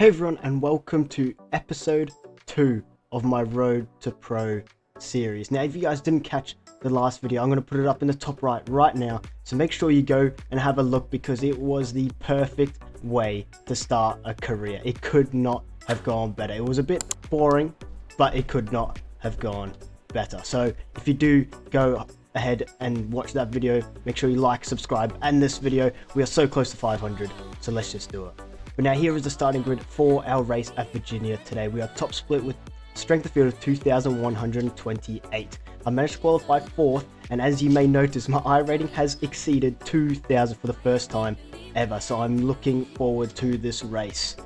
Hey everyone, and welcome to episode 2 of my Road to Pro series. Now, if you guys didn't catch the last video, I'm going to put it up in the top right now. So make sure you go and have a look because it was the perfect way to start a career. It could not have gone better. It was a bit boring, but it could not have gone better. So if you do go ahead and watch that video, make sure you like, subscribe, and this video. We are so close to 500, so let's just do it. But now here is the starting grid for our race at Virginia today. We are top split with strength of field of 2,128. I managed to qualify 4th, and as you may notice, my I rating has exceeded 2,000 for the first time ever. So I'm looking forward to this race.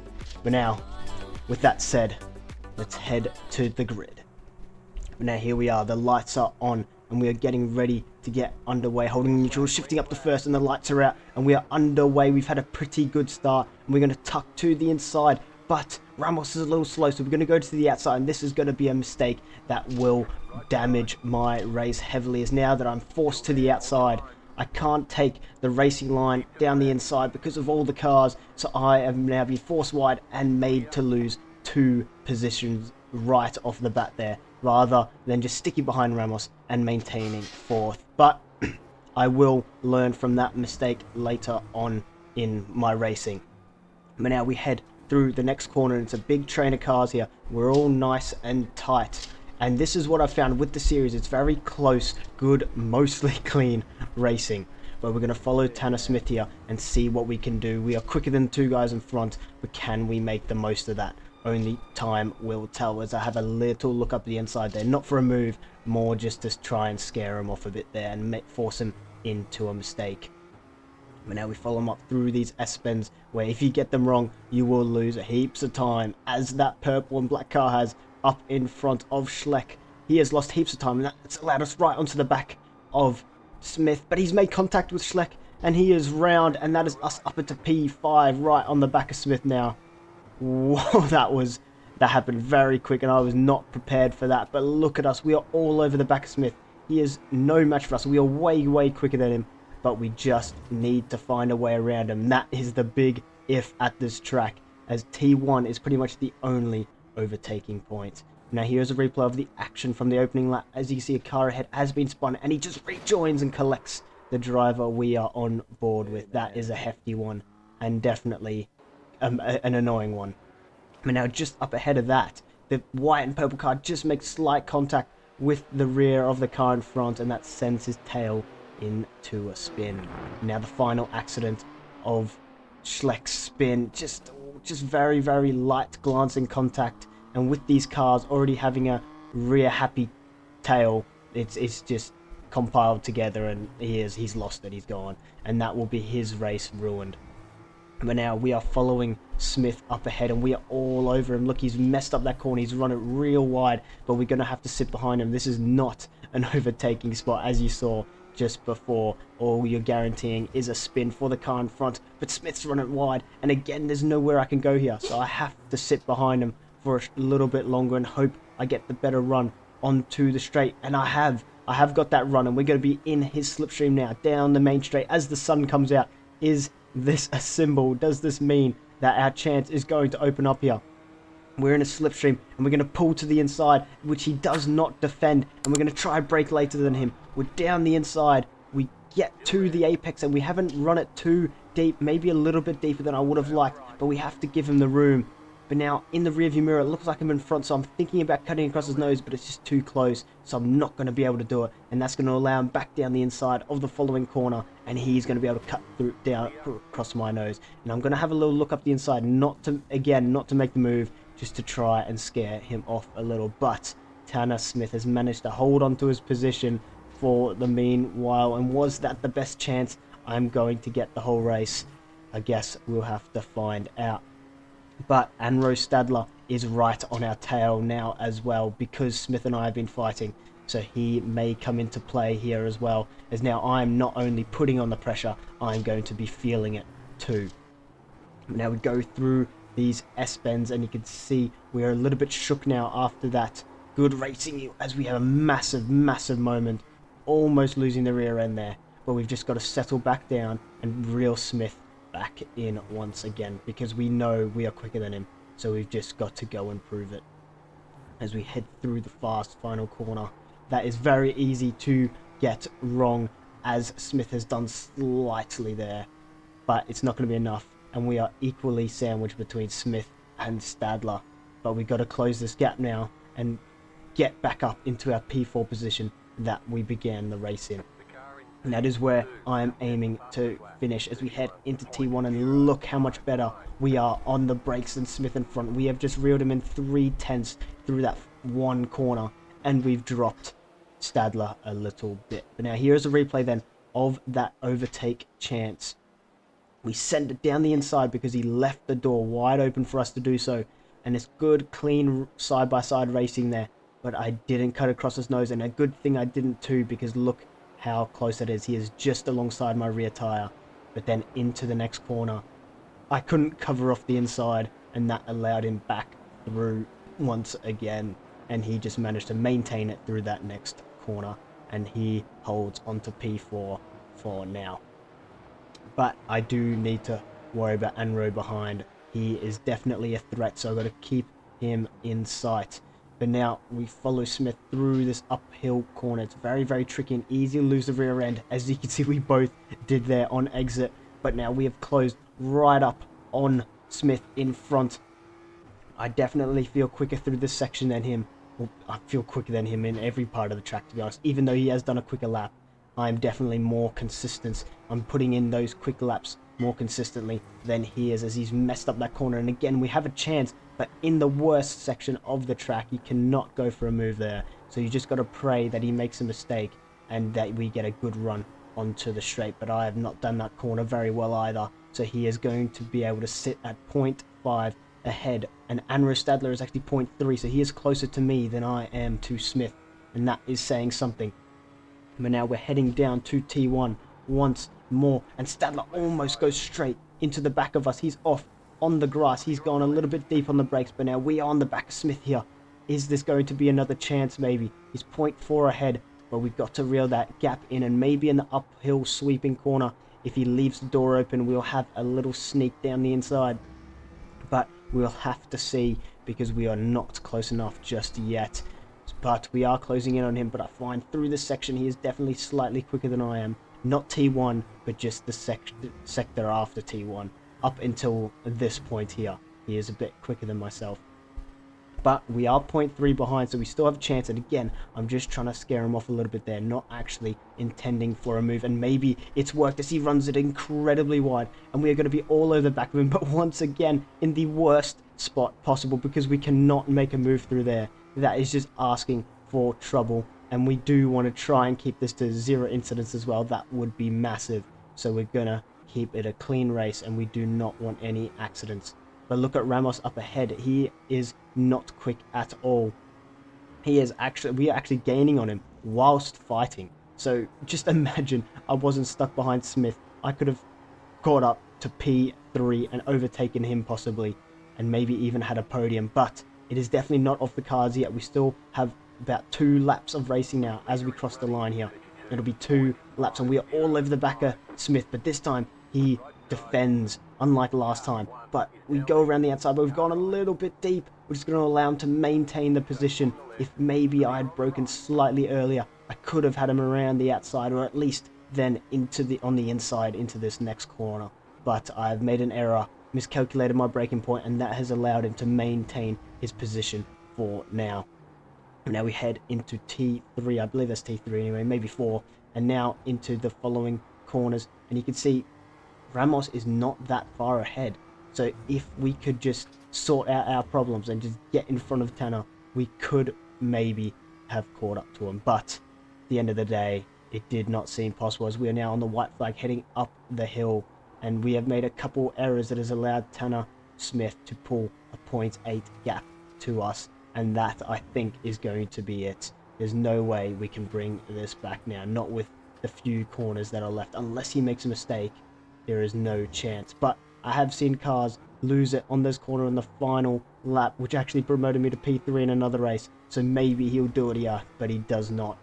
But now, with that said, let's head to the grid. But now here we are, the lights are on, and we are getting ready to get underway, holding neutral, shifting up to first, and the lights are out, and we are underway. We've had a pretty good start, and we're going to tuck to the inside, but Ramos is a little slow, so we're going to go to the outside, and this is going to be a mistake that will damage my race heavily, as now that I'm forced to the outside, I can't take the racing line down the inside because of all the cars, so I am now being forced wide and made to lose 2 positions right off the bat there, rather than just sticking behind Ramos and maintaining 4th. But I will learn from that mistake later on in my racing. But now we head through the next corner, and it's a big train of cars here. We're all nice and tight. And this is what I found with the series. It's very close, good, mostly clean racing. But we're going to follow Tanner Smith here and see what we can do. We are quicker than 2 guys in front, but can we make the most of that? Only time will tell, as I have a little look up the inside there. Not for a move, more just to try and scare him off a bit there and force him into a mistake. But now we follow him up through these S-bends, where if you get them wrong, you will lose heaps of time, as that purple and black car has up in front of Schleck. He has lost heaps of time, and that's allowed us right onto the back of Smith. But he's made contact with Schleck, and he is round, and that is us up into P5 right on the back of Smith now. Whoa, that happened very quick, and I was not prepared for that. But look at us, we are all over the back of Smith. He is no match for us. We are way quicker than him, but we just need to find a way around him. That is the big if at this track, as T1 is pretty much the only overtaking point. Now here's a replay of the action from the opening lap. As you see, a car ahead has been spun, and he just rejoins and collects the driver we are on board with. That is a hefty one, and definitely an annoying one. But now just up ahead of that, the white and purple car just makes slight contact with the rear of the car in front, and that sends his tail into a spin. Now the final accident of Schleck's spin, just very light glancing contact, and with these cars already having a rear happy tail, it's just compiled together, and he's lost it, he's gone, and that will be his race ruined. But now we are following Smith up ahead, and we are all over him. Look, he's messed up that corner. He's run it real wide, but we're going to have to sit behind him. This is not an overtaking spot, as you saw just before. All you're guaranteeing is a spin for the car in front, but Smith's run it wide, and again, there's nowhere I can go here, so I have to sit behind him for a little bit longer and hope I get the better run onto the straight. And I have got that run, and we're going to be in his slipstream now, down the main straight as the sun comes out. Is this a symbol? Does this mean that our chance is going to open up here? We're in a slipstream, and we're going to pull to the inside, which he does not defend, and we're going to try brake later than him. We're down the inside. We get to the apex, and we haven't run it too deep, maybe a little bit deeper than I would have liked, but we have to give him the room. But now in the rearview mirror, it looks like I'm in front, so I'm thinking about cutting across his nose, but it's just too close, so I'm not going to be able to do it, and that's going to allow him back down the inside of the following corner, and he's going to be able to cut through down across my nose. And I'm going to have a little look up the inside, not to make the move, just to try and scare him off a little. But Tanner Smith has managed to hold on to his position for the meanwhile, and was that the best chance I'm going to get the whole race? I guess we'll have to find out. But Anro Stadler is right on our tail now as well, because Smith and I have been fighting, so he may come into play here as well, as now I'm not only putting on the pressure, I'm going to be feeling it too. Now we go through these S-bends, and you can see we are a little bit shook now after that good racing, as we have a massive moment, almost losing the rear end there, but we've just got to settle back down and reel Smith back in once again, because we know we are quicker than him So we've just got to go and prove it as we head through the fast final corner. That is very easy to get wrong, as Smith has done slightly there, but it's not going to be enough, and we are equally sandwiched between Smith and Stadler. But we've got to close this gap now and get back up into our P4 position that we began the race in. And that is where I am aiming to finish as we head into T1, and look how much better we are on the brakes than Smith in front. We have just reeled him in 3/10 through that one corner, and we've dropped Stadler a little bit. But now here's a replay then of that overtake chance. We send it down the inside because he left the door wide open for us to do so, and it's good, clean side-by-side racing there. But I didn't cut across his nose, and a good thing I didn't too, because look how close it is. He is just alongside my rear tire. But then into the next corner, I couldn't cover off the inside, and that allowed him back through once again, and he just managed to maintain it through that next corner, and he holds onto P4 for now. But I do need to worry about Anro behind. He is definitely a threat, so I've got to keep him in sight. But now we follow Smith through this uphill corner. It's very, very tricky and easy to lose the rear end. As you can see, we both did there on exit. But now we have closed right up on Smith in front. I definitely feel quicker through this section than him. Well, I feel quicker than him in every part of the track, to be honest. Even though he has done a quicker lap, I'm definitely more consistent. I'm putting in those quick laps more consistently than he is, as he's messed up that corner. And again, we have a chance, but in the worst section of the track, you cannot go for a move there. So you just got to pray that he makes a mistake and that we get a good run onto the straight. But I have not done that corner very well either. So he is going to be able to sit at 0.5 ahead. And Anro Stadler is actually 0.3. So he is closer to me than I am to Smith. And that is saying something. But now we're heading down to T1 once more. And Stadler almost goes straight into the back of us. He's off on the grass. He's gone a little bit deep on the brakes, but now we are on the back of Smith here. Is this going to be another chance? Maybe. He's 0.4 ahead, but we've got to reel that gap in, and maybe in the uphill sweeping corner, if he leaves the door open, we'll have a little sneak down the inside. But we'll have to see, because we are not close enough just yet. But we are closing in on him, but I find through this section he is definitely slightly quicker than I am. Not T1, but just the sector after T1. Up until this point here, he is a bit quicker than myself. But we are 0.3 behind, so we still have a chance. And again, I'm just trying to scare him off a little bit there, not actually intending for a move. And maybe it's worked as he runs it incredibly wide, and we are going to be all over the back of him. But once again, in the worst spot possible, because we cannot make a move through there. That is just asking for trouble. And we do want to try and keep this to 0 incidents as well. That would be massive. So we're going to keep it a clean race, and we do not want any accidents. But look at Ramos up ahead. He is not quick at all. We are actually gaining on him whilst fighting. So just imagine I wasn't stuck behind Smith. I could have caught up to P3 and overtaken him possibly, and maybe even had a podium. But it is definitely not off the cards yet. We still have about 2 laps of racing now as we cross the line here. It'll be 2 laps, and we are all over the back of Smith. But this time he defends, unlike last time. But we go around the outside, but we've gone a little bit deep, which is going to allow him to maintain the position. If maybe I had broken slightly earlier, I could have had him around the outside, or at least then on the inside into this next corner. But I've made an error, miscalculated my braking point, and that has allowed him to maintain his position for now. Now we head into T3, I believe that's T3 anyway, maybe 4, and now into the following corners. And you can see Ramos is not that far ahead. So if we could just sort out our problems and just get in front of Tanner, we could maybe have caught up to him. But at the end of the day, it did not seem possible, as we are now on the white flag heading up the hill. And we have made a couple errors that has allowed Tanner Smith to pull a 0.8 gap to us. And that, I think, is going to be it. There's no way we can bring this back now. Not with the few corners that are left. Unless he makes a mistake, there is no chance. But I have seen cars lose it on this corner in the final lap, which actually promoted me to P3 in another race. So maybe he'll do it here, but he does not.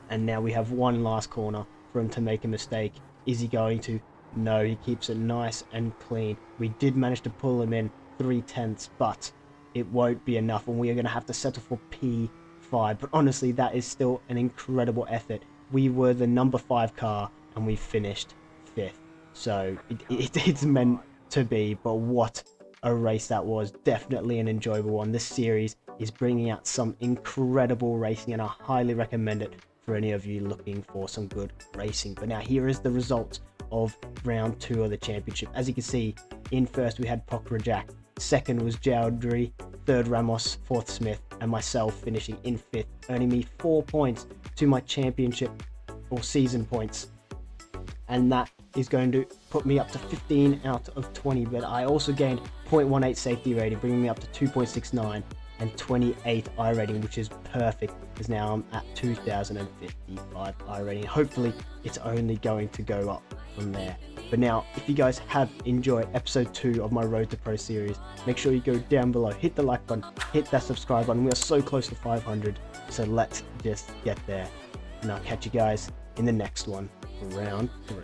And now we have one last corner for him to make a mistake. Is he going to? No, he keeps it nice and clean. We did manage to pull him in, 3/10, but it won't be enough, and we are going to have to settle for P5. But honestly, that is still an incredible effort. We were the number 5 car, and we finished 5th. So it's meant to be, but what a race that was. Definitely an enjoyable one. This series is bringing out some incredible racing, and I highly recommend it for any of you looking for some good racing. But now here is the result of round 2 of the championship. As you can see, in first we had Proctor and Jack, second was Jowdry, third Ramos, fourth Smith, and myself finishing in 5th, earning me 4 points to my championship or season points. And that is going to put me up to 15 out of 20, but I also gained 0.18 safety rating, bringing me up to 2.69 and 28 I rating, which is perfect, because now I'm at 2055 I rating. Hopefully it's only going to go up from there. But now, if you guys have enjoyed episode 2 of my Road to Pro series, make sure you go down below, hit the like button, hit that subscribe button. We are so close to 500, so let's just get there. And I'll catch you guys in the next one for round 3.